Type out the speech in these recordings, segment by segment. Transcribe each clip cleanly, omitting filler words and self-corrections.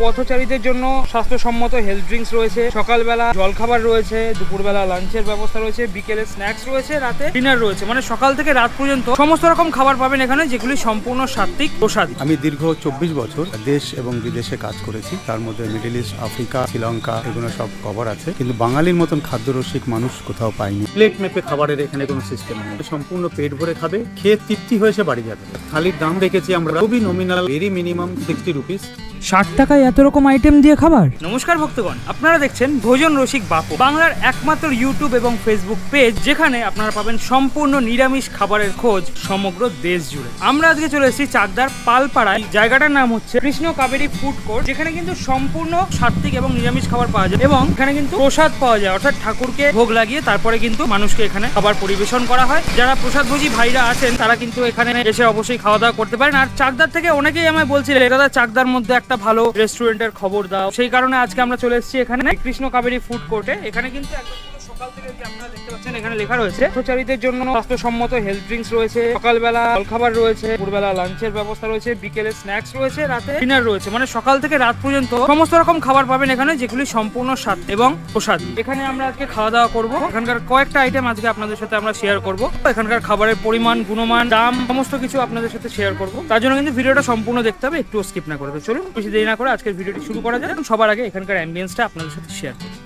পথচারীদের জন্য স্বাস্থ্যসম্মত health drinks রয়েছে, সকালবেলা জলখাবার রয়েছে, দুপুরবেলা লাঞ্চের ব্যবস্থা রয়েছে, বিকেলে স্ন্যাক্স রয়েছে, রাতে ডিনার রয়েছে। মানে সকাল থেকে রাত পর্যন্ত সমস্ত রকম খাবার পাবেন এখানে, যেগুলি সম্পূর্ণ সাত্ত্বিক প্রসাদী। আমি দীর্ঘ 24 বছর দেশ এবং বিদেশে কাজ করেছি, তার মধ্যে মিডল ইস্ট, আফ্রিকা, শ্রীলঙ্কা এগুলো সব কভার আছে, কিন্তু বাঙালির মতন খাদ্যরসিক মানুষ কোথাও পাইনি। প্লেট মেপে খাবারের এখানে কোনো সিস্টেম নেই, সম্পূর্ণ পেট ভরে খাবে, খেয়ে তৃপ্তি হয়েছে বাড়ি যাবে। থালির দাম রেখেছি আমরা খুবই নমিনাল, ভেরি মিনিমাম 60 রুপিস। 60 টাকায় এত রকম আইটেম দিয়ে খাবার। নমস্কার ভক্তগণ, আপনারা দেখছেন ভোজন রসিক বাপু, বাংলার একমাত্র ইউটিউব এবং ফেসবুক পেজ, যেখানে আপনারা পাবেন সম্পূর্ণ নিরামিষ খাবারের খোঁজ সমগ্র দেশ জুড়ে। আমরা আজকে চলে এসেছি চাকদার পালপাড়ায়। জায়গাটার নাম হচ্ছে কৃষ্ণ কাবেরী ফুড কোর্ট, যেখানে কিন্তু সম্পূর্ণ সাত্ত্বিক এবং নিরামিষ খাবার পাওয়া যায় এবং এখানে কিন্তু প্রসাদ পাওয়া যায়, অর্থাৎ ঠাকুরকে ভোগ লাগিয়ে তারপরে কিন্তু মানুষকে এখানে খাবার পরিবেশন করা হয়। যারা প্রসাদভোজী ভাইরা আছেন তারা কিন্তু এখানে এসে অবশ্যই খাওয়া দাওয়া করতে পারেন। আর চাকদার থেকে অনেকেই আমায় বলছিলেন দাদা চাকদার মধ্যে একটা ভালো রেস্টুরেন্টের খবর দাও, সেই কারণে আজকে আমরা চলে এসেছি এখানে কৃষ্ণ কাবেরী ফুড কোর্টে। এখানে কিন্তু একদম সকাল থেকে আপনারা দেখতে পাচ্ছেন এখানে লেখা রয়েছে পথচারীদের জন্য স্বাস্থ্যসম্মত হেলথ ড্রিঙ্কস রয়েছে, সকালবেলা জলখাবার রয়েছে, দুপুরবেলা লাঞ্চের ব্যবস্থা রয়েছে, বিকেলে স্ন্যাক্স রয়েছে, রাতে ডিনার রয়েছে। মানে সকাল থেকে রাত পর্যন্ত সমস্ত রকম খাবার পাবেন এখানে, যেগুলি সম্পূর্ণ সাত্ত্বিক এবং প্রসাদী। এখানে আমরা আজকে খাওয়া দাওয়া করবো। এখানকার কয়েকটা আইটেম আজকে আপনাদের সাথে আমরা শেয়ার করবো। এখানকার খাবারের পরিমাণ, গুণমান, দাম সমস্ত কিছু আপনাদের সাথে শেয়ার করবো। তার জন্য কিন্তু ভিডিওটা সম্পূর্ণ দেখতে হবে, একটু স্কিপ না করে। চলুন বেশি দেরি না করে আজকের ভিডিওটি শুরু করা যায়। সবার আগে এখানকার অ্যাম্বিয়েন্সটা আপনাদের সাথে শেয়ার করবো।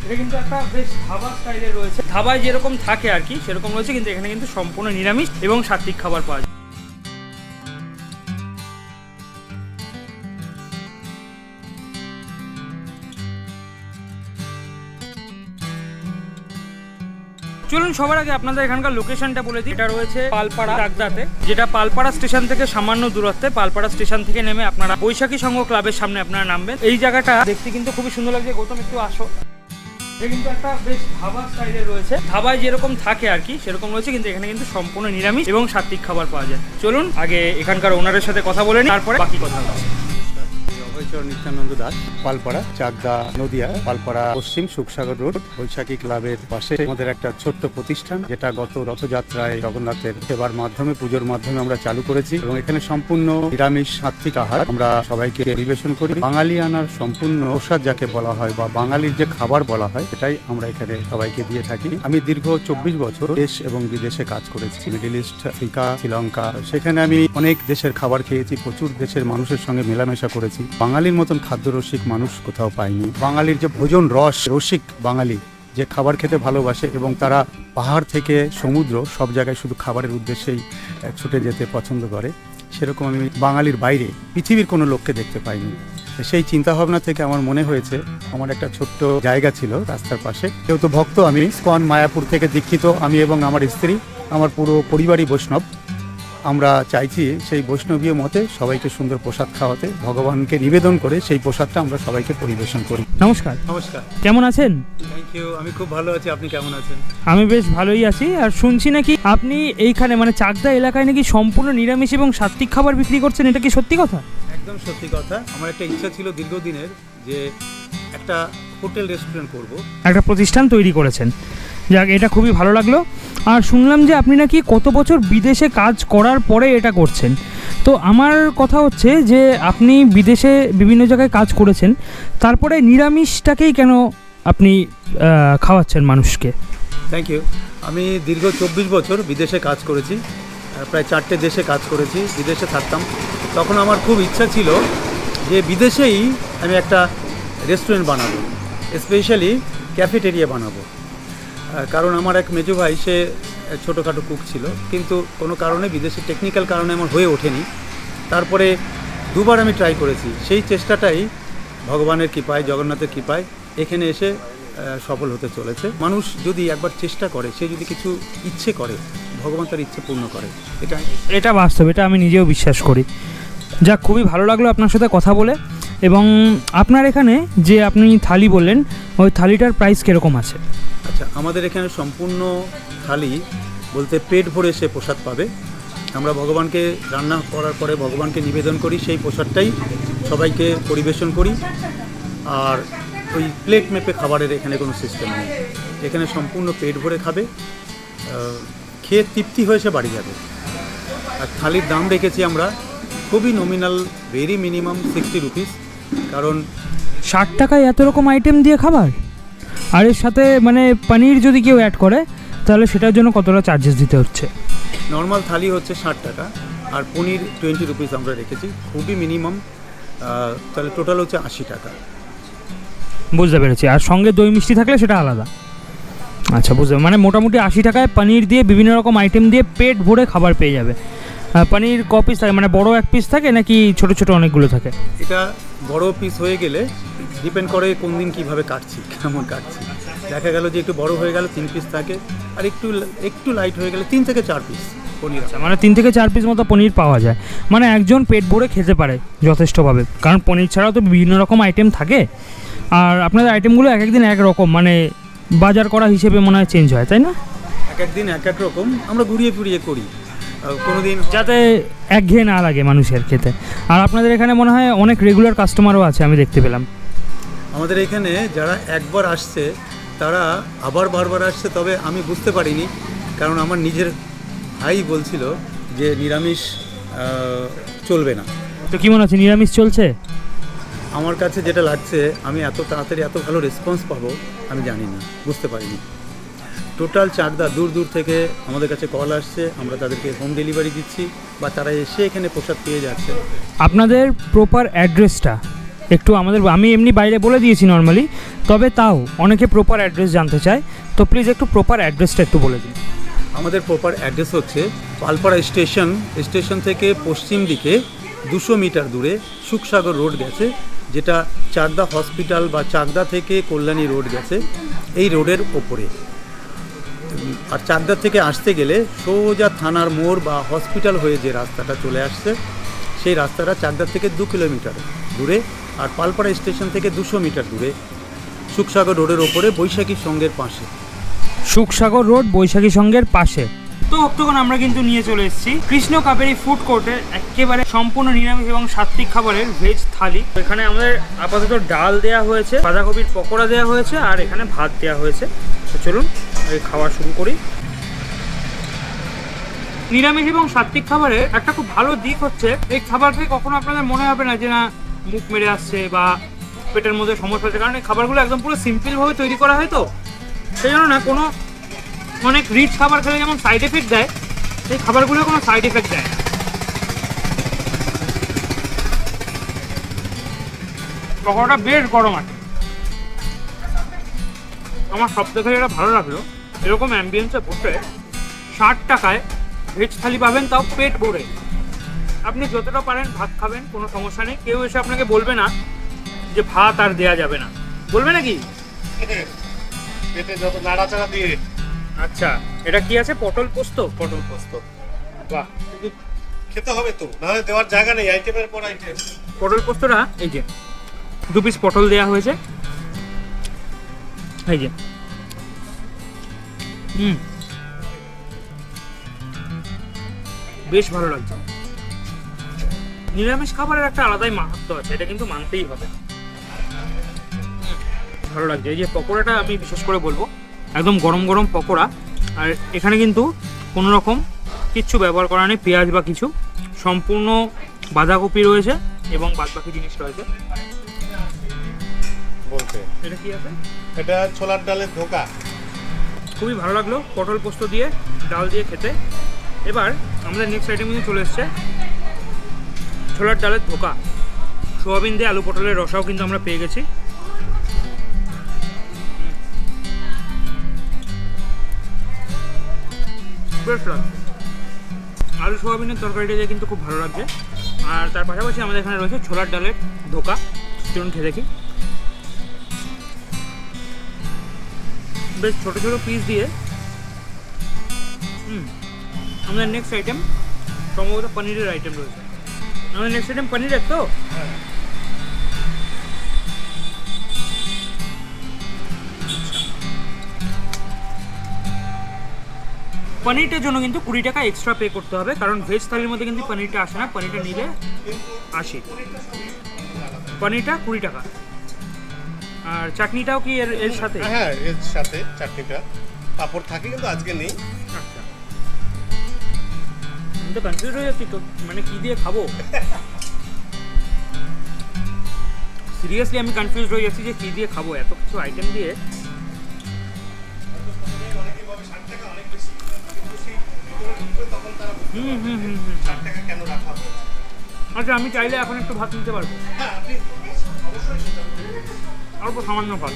এটা কিন্তু একটা বেশ ধাবা স্টাইলে রয়েছে, ধাবায় যেরকম থাকে আর কি সেরকম রয়েছে, কিন্তু এখানে কিন্তু সম্পূর্ণ নিরামিষ এবং সাত্ত্বিক খাবার পাওয়া যায়। চলুন সবার আগে আপনাদের এখানকার লোকেশনটা বলে দিই। এটা রয়েছে পালপাড়া চাকদাতে, যেটা পালপাড়া স্টেশন থেকে সামান্য দূরত্বে। পালপাড়া স্টেশন থেকে নেমে আপনারা বৈশাখী সংঘ ক্লাবের সামনে আপনারা নামবেন। এই জায়গাটা দেখতে কিন্তু খুবই সুন্দর লাগছে। গৌতম একটু আসো। এটা কিন্তু একটা বেশ ধাবা স্টাইলে রয়েছে, ধাবায় যেরকম থাকে আর কি সেরকম রয়েছে, কিন্তু এখানে কিন্তু সম্পূর্ণ নিরামিষ এবং সাত্ত্বিক খাবার পাওয়া যায়। চলুন আগে এখানকার ওনারের সাথে কথা বলে নিই, তারপরে বাকি কথা বলছি। নিত্যানন্দ দাস, পালপাড়া, চাকদা, নদিয়া, পালপাড়া পশ্চিম, সুখসাগর রোড, বৈশাখী ক্লাবের পাশে আমাদের একটা ছোট্ট প্রতিষ্ঠান, যেটা গত রথযাত্রায় জগন্নাথের সেবার মাধ্যমে, পুজোর মাধ্যমে আমরা চালু করেছি। এবং এখানে সম্পূর্ণ নিরামিষ সাত্ত্বিক আহার আমরা সবাইকে পরিবেশন করি। বাঙালি আনার সম্পূর্ণ প্রসাদ যাকে বলা হয় বা বাঙালির যে খাবার বলা হয়, এটাই আমরা এখানে সবাইকে দিয়ে থাকি। আমি দীর্ঘ 24 বছর দেশ এবং বিদেশে কাজ করেছি, মিডল ইস্ট, আফ্রিকা, শ্রীলঙ্কা। সেখানে আমি অনেক দেশের খাবার খেয়েছি, প্রচুর দেশের মানুষের সঙ্গে মেলামেশা করেছি। বাঙালির মতন খাদ্যরসিক মানুষ কোথাও পাইনি। বাঙালির যে ভোজন রসিক বাঙালি, যে খাবার খেতে ভালোবাসে এবং তারা পাহাড় থেকে সমুদ্র সব জায়গায় শুধু খাবারের উদ্দেশ্যেই ছুটে যেতে পছন্দ করে, সেরকম আমি বাঙালির বাইরে পৃথিবীর কোনো লোককে দেখতে পাইনি। সেই চিন্তাভাবনা থেকে আমার মনে হয়েছে, আমার একটা ছোট্ট জায়গা ছিল রাস্তার পাশে, যেহেতু ভক্ত আমি, ইসকন মায়াপুর থেকে দীক্ষিত আমি এবং আমার স্ত্রী, আমার পুরো পরিবারই বৈষ্ণব। আমরা চাইছি সেই বৈষ্ণবীয় মতে সবাইকে সুন্দর প্রসাদ খাওয়াতে, ভগবানকে নিবেদন করে সেই প্রসাদটা আমরা সবাইকে পরিবেশন করি। নমস্কার। নমস্কার, কেমন আছেন? থ্যাংক ইউ, আমি খুব ভালো আছি। আপনি কেমন আছেন? আমি বেশ ভালোই আছি। আর শুনছি নাকি আপনি এইখানে মানে চাকদা এলাকায় নাকি সম্পূর্ণ নিরামিষ এবং সাত্ত্বিক খাবার বিক্রি করছেন, এটা কি সত্যি কথা? একদম সত্যি কথা। আমার একটা ইচ্ছা ছিল দীর্ঘদিনের, যে একটা হোটেল রেস্টুরেন্ট করব, একটা প্রতিষ্ঠান তৈরি করেছেন। যাক, এটা খুবই ভালো লাগলো। আর শুনলাম যে আপনি নাকি কত বছর বিদেশে কাজ করার পরে এটা করছেন। তো আমার কথা হচ্ছে যে আপনি বিদেশে বিভিন্ন জায়গায় কাজ করেছেন, তারপরে নিরামিষটাকেই কেন আপনি খাওয়াচ্ছেন মানুষকে? Thank you. আমি দীর্ঘ 24 বছর বিদেশে কাজ করেছি, প্রায় 4টে দেশে কাজ করেছি, বিদেশে থাকতাম। তখন আমার খুব ইচ্ছা ছিল যে বিদেশেই আমি একটা রেস্টুরেন্ট বানাবো, স্পেশালি ক্যাফেটেরিয়া বানাবো। কারণ আমার এক মেজো ভাই, সে ছোটোখাটো কুক ছিল, কিন্তু কোনো কারণে বিদেশে টেকনিক্যাল কারণে আমার হয়ে ওঠেনি। তারপরে দুবার আমি ট্রাই করেছি, সেই চেষ্টাটাই ভগবানের কৃপায়, জগন্নাথের কৃপায় এখানে এসে সফল হতে চলেছে। মানুষ যদি একবার চেষ্টা করে, সে যদি কিছু ইচ্ছে করে, ভগবান তার ইচ্ছে পূর্ণ করে। এটা বাস্তব, এটা আমি নিজেও বিশ্বাস করি। যাক, খুবই ভালো লাগলো আপনার সাথে কথা বলে। এবং আপনার এখানে যে আপনি থালি বললেন, ওই থালিটার প্রাইস কীরকম আছে? আচ্ছা, আমাদের এখানে সম্পূর্ণ থালি বলতে পেট ভরে সে প্রসাদ পাবে। আমরা ভগবানকে রান্না করার পরে ভগবানকে নিবেদন করি, সেই প্রসাদটাই সবাইকে পরিবেশন করি। আর ওই প্লেট মেপে খাবারের এখানে কোনো সিস্টেম নেই, এখানে সম্পূর্ণ পেট ভরে খাবে, খেয়ে তৃপ্তি হয়েছে বাড়ি যাবে। আর থালির দাম রেখেছি আমরা খুবই নমিনাল, ভেরি মিনিমাম 60 রুপিস, কারণ 60 টাকায় এত রকম আইটেম দিয়ে খাবার, আর এর সাথে মানে পনির যদি কেউ অ্যাড করে তাহলে সেটার জন্য কতটা চার্জেস দিতে হচ্ছে? নর্মাল থালি হচ্ছে 60 টাকা, আর পনির 20 রুপিস আমরা রেখেছি, খুবই মিনিমাম। তাহলে টোটাল হচ্ছে 80 টাকা। বুঝতে পেরেছি। আর সঙ্গে দই মিষ্টি থাকলে সেটা আলাদা। আচ্ছা, বুঝতে মানে মোটামুটি 80 টাকায় পনির দিয়ে বিভিন্ন রকম আইটেম দিয়ে পেট ভরে খাবার পেয়ে যাবে। পনির ক পিস থাকে, মানে বড় এক পিস থাকে নাকি ছোট ছোট অনেকগুলো থাকে? এটা বড় পিস হয়ে গেলে ডিপেন্ড করে কোন দিন কীভাবে কাটছি, কেমন কাটছি। দেখা গেল যে একটু বড় হয়ে গেল 3 পিস থাকে, আর একটু লাইট হয়ে গেলে 3 থেকে 4 পিস পনির। মানে 3 থেকে 4 পিস মতো পনির পাওয়া যায়, মানে একজন পেট ভরে খেতে পারে যথেষ্টভাবে। কারণ পনির ছাড়াও তো বিভিন্ন রকম আইটেম থাকে, আর আপনাদের আইটেমগুলো এক একদিন এক রকম, মানে বাজার করা হিসেবে মনে হয় চেঞ্জ হয়, তাই না? এক একদিন এক এক রকম আমরা ঘুরিয়ে ফিরিয়ে করি, কোনো দিন যাতে একঘেয়ে না লাগে মানুষের খেতে। আর আপনাদের এখানে মনে হয় অনেক রেগুলার কাস্টমারও আছে, আমি দেখতে পেলাম। আমাদের এখানে যারা একবার আসছে তারা আবার বারবার আসছে, তবে আমি বুঝতে পারিনি, কারণ আমার নিজের ভাই বলছিল যে নিরামিষ চলবে না। তো কি মনে হচ্ছে, নিরামিষ চলছে? আমার কাছে যেটা লাগছে, আমি এত তাড়াতাড়ি এত ভালো রেসপন্স পাবো আমি জানিনি, বুঝতে পারিনি। টোটাল চাকদা দূর দূর থেকে আমাদের কাছে কল আসছে, আমরা তাদেরকে হোম ডেলিভারি দিচ্ছি, বা তারা এসে এখানে প্রসাদ পেয়ে যাচ্ছে। আপনাদের প্রপার অ্যাড্রেসটা একটু আমাদের, আমি এমনি বাইরে বলে দিয়েছি নর্মালি, তবে তাও অনেকে প্রপার অ্যাড্রেস জানতে চায়, তো প্লিজ একটু প্রপার অ্যাড্রেসটা একটু বলে দিন। আমাদের প্রপার অ্যাড্রেস হচ্ছে পালপাড়া স্টেশন থেকে পশ্চিম দিকে 200 মিটার দূরে সুখসাগর রোড গেছে, যেটা চাকদা হসপিটাল বা চাকদা থেকে কল্যাণী রোড গেছে, এই রোডের ওপরে। আর চাকদা থেকে আসতে গেলে সোজা থানার মোড় বা হসপিটাল হয়ে যে রাস্তাটা চলে আসছে, সেই রাস্তাটা চাকদা থেকে 2 কিলোমিটার দূরে, আর পালপাড়া স্টেশন থেকে 200 মিটার দূরে সুখসাগর রোডের ওপরে বৈশাখী সংঘের পাশে। সুখসাগর রোড বৈশাখী সংঘের পাশে। তো তখন আমরা কিন্তু নিয়ে চলে এসেছি কৃষ্ণ কাবেরী ফুড কোর্টের একেবারে সম্পূর্ণ নিরামিষ এবং সাত্বিক খাবারের ভেজ থালি। এখানে আমাদের আপাতত ডাল দেওয়া হয়েছে, বাঁধাকপির পকোড়া দেওয়া হয়েছে, আর এখানে ভাত দেওয়া হয়েছে। তো চলুন খাওয়া শুরু করি। নিরামিষ এবং সাত্বিক খাবারের একটা খুব ভালো দিক হচ্ছে, এই খাবার খেয়ে কখনো আপনাদের মনে হবে না যে না মুখ মেরে আসছে বা পেটের মধ্যে সমস্যা হচ্ছে, কারণ এই খাবারগুলো একদম পুরো সিম্পলভাবে তৈরি করা হয়, তো সেই জন্য না কোনো অনেক রিচ খাবার খেলে যেমন সাইড এফেক্ট দেয়, এই খাবারগুলো কোনো সাইড এফেক্ট দেয় না। পকোড়াটা বেশ গরম আছে। আমার সব থেকে যেটা ভালো লাগলো, এরকম অ্যাম্বিয়েন্সে বসে 60 টাকায় ভেজ থালি পাবেন, তাও পেট ভরে। আপনি যতটা পারেন ভাত খাবেন, কোনো সমস্যা নেই। কেউ এসে আপনাকে বলবে না যে ভাত আর দেয়া যাবে না, বলবে নাকি? পেটে যত নাড়াচাড়া দিয়ে। আচ্ছা, এটা কি আছে? পটল পোস্ত। পটল পোস্ত, বাহ, কিন্তু খেতে হবে তো, নাহলে দেওয়ার জায়গা নেই, আইটেমের পর আইটেম। পটল পোস্তটা এই যে 2 পিস পটল দেওয়া হয়েছে, এই যে বেশ ভালো লাগছে। নিরামিষ খাবারের একটা আলাদাই মাহাত্ম্য আছে, এটা কিন্তু মানতেই হবে। ভালো লাগছে। এই যে পকোড়াটা আমি বিশেষ করে বলবো, একদম গরম গরম পকোড়া, আর এখানে কিন্তু কোনো রকম কিচ্ছু ব্যবহার করা নেই, পেঁয়াজ বা কিছু, সম্পূর্ণ বাঁধাকপি রয়েছে এবং বাদবাকি জিনিস রয়েছে। বলতে এটা কি আছে? এটা ছোলার ডালের ধোকা। খুবই ভালো লাগলো পটল পোস্ত দিয়ে ডাল দিয়ে খেতে। এবার আমাদের নেক্সট আইটেম কিন্তু চলে এসছে ছোলার ডালের ধোকা। সোয়াবিন দিয়ে আলু পটলের রসাও কিন্তু আমরা পেয়ে গেছি। বেশ লাগছে, আলু সোয়াবিনের তরকারিটা দিয়ে কিন্তু খুব ভালো লাগছে। আর তার পাশাপাশি আমাদের এখানে রয়েছে ছোলার ডালের ধোকা। চলুন খেয়ে দেখি। বেশ ছোটো ছোটো পিস দিয়ে। আমাদের নেক্সট আইটেম সম্ভবত পনিরের আইটেম রয়েছে। আমাদের নেক্সট আইটেম পনিরের, তো পনিরটার জন্য কিন্তু 20 টাকা এক্সট্রা পে করতে হবে, কারণ ভেজ থালির মধ্যে কিন্তু পনিরটা আসে না। পনিরটা নিলে 80, পনিরটা 20 টাকা। আর চাটনিটাও কি এর সাথে? হ্যাঁ, এর সাথে চাটনিটা, পাঁপড় থাকে কিন্তু আজকে নেই। আমি তো কনফিউজ হয়ে যাচ্ছি তো, মানে কি দিয়ে খাবো। সিরিয়াসলি আমি কনফিউজ হয়ে যাচ্ছি যে কি দিয়ে খাবো, এত কিছু আইটেম দিয়ে। অনেকে ভাবে 60 টাকা অনেক বেশি, কিন্তু সেই ভিতরে ঢুকবে তখন তারা বুঝতে পারবে 60 টাকা কেন রাখা হয়েছে। আচ্ছা, আমি চাইলে এখন একটু ভাত নিতে পারবো? হ্যাঁ, আপনি অবশ্যই সেটা অল্প সামান্য ভাত।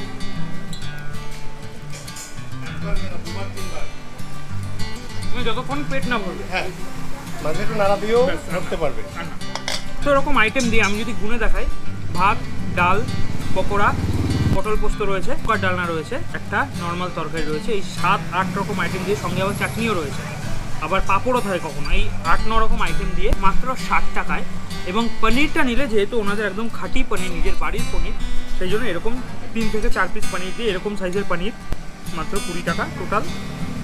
একবার না, দুবার তিনবার। আমি যতক্ষণ পেট না ভরবে। হ্যাঁ, মাঝে একটু নাড়া দিয়েও ধরতে পারবে। তো এরকম আইটেম দিয়ে আমি যদি গুনে দেখাই, ভাত, ডাল, পকোড়া, পটল পোস্ত রয়েছে, কুকার ডালনা রয়েছে, একটা নর্মাল তরকারি রয়েছে, এই 7-8 রকম আইটেম দিয়ে, সঙ্গে আবার চাটনিও রয়েছে, আবার পাঁপড়ও থাকে কখনো। এই 8-9 রকম আইটেম দিয়ে মাত্র 60 টাকায়। এবং পনিরটা নিলে, যেহেতু ওনাদের একদম খাঁটি পনির, নিজের বাড়ির পনির, সেই জন্য এরকম 3 থেকে 4 পিস পনির দিয়ে এরকম সাইজের পনির মাত্র 20 টাকা। টোটাল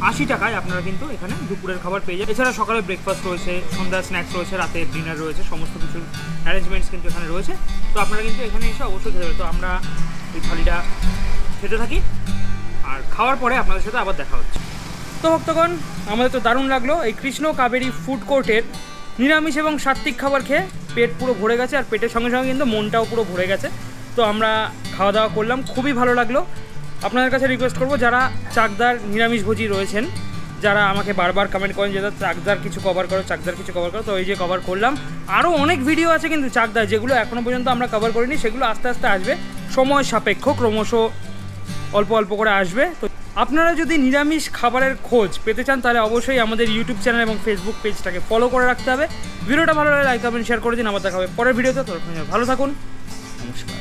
80 টাকায় আপনারা কিন্তু এখানে দুপুরের খাবার পেয়ে যাবেন। এছাড়া সকালে ব্রেকফাস্ট রয়েছে, সন্ধ্যার স্ন্যাক্স রয়েছে, রাতের ডিনার রয়েছে, সমস্ত কিছু অ্যারেঞ্জমেন্টস কিন্তু এখানে রয়েছে। তো আপনারা কিন্তু এখানে এসে অবশ্যই খেতে পারেন। তো আমরা এই থালিটা খেতে থাকি, আর খাওয়ার পরে আপনাদের সাথে আবার দেখা হচ্ছে। তো ভক্তগণ, আমাদের তো দারুণ লাগলো এই কৃষ্ণ কাবেরী ফুড কোর্টের নিরামিষ এবং সাত্ত্বিক খাবার খেয়ে। পেট পুরো ভরে গেছে, আর পেটের সঙ্গে সঙ্গে কিন্তু মনটাও পুরো ভরে গেছে। তো আমরা খাওয়া দাওয়া করলাম, খুবই ভালো লাগলো। আপনাদের কাছে রিকোয়েস্ট করবো, যারা চাকদার নিরামিষভোজী রয়েছেন, যারা আমাকে বারবার কমেন্ট করেন যে চাকদার কিছু কভার করো, চাকদার কিছু কভার করো, তো এই যে কভার করলাম। আরও অনেক ভিডিও আছে কিন্তু চাকদার, যেগুলো এখনও পর্যন্ত আমরা কভার করিনি, সেগুলো আস্তে আস্তে আসবে, সময় সাপেক্ষ, ক্রমশ অল্প অল্প করে আসবে। তো আপনারা যদি নিরামিষ খাবারের খোঁজ পেতে চান, তাহলে অবশ্যই আমাদের ইউটিউব চ্যানেল এবং ফেসবুক পেজটাকে ফলো করে রাখতে হবে। ভিডিওটা ভালো লাগলে লাইক কমেন্ট শেয়ার করে দিন। আবার দেখা হবে পরের ভিডিওতে। ততক্ষণ ভালো থাকুন, নমস্কার।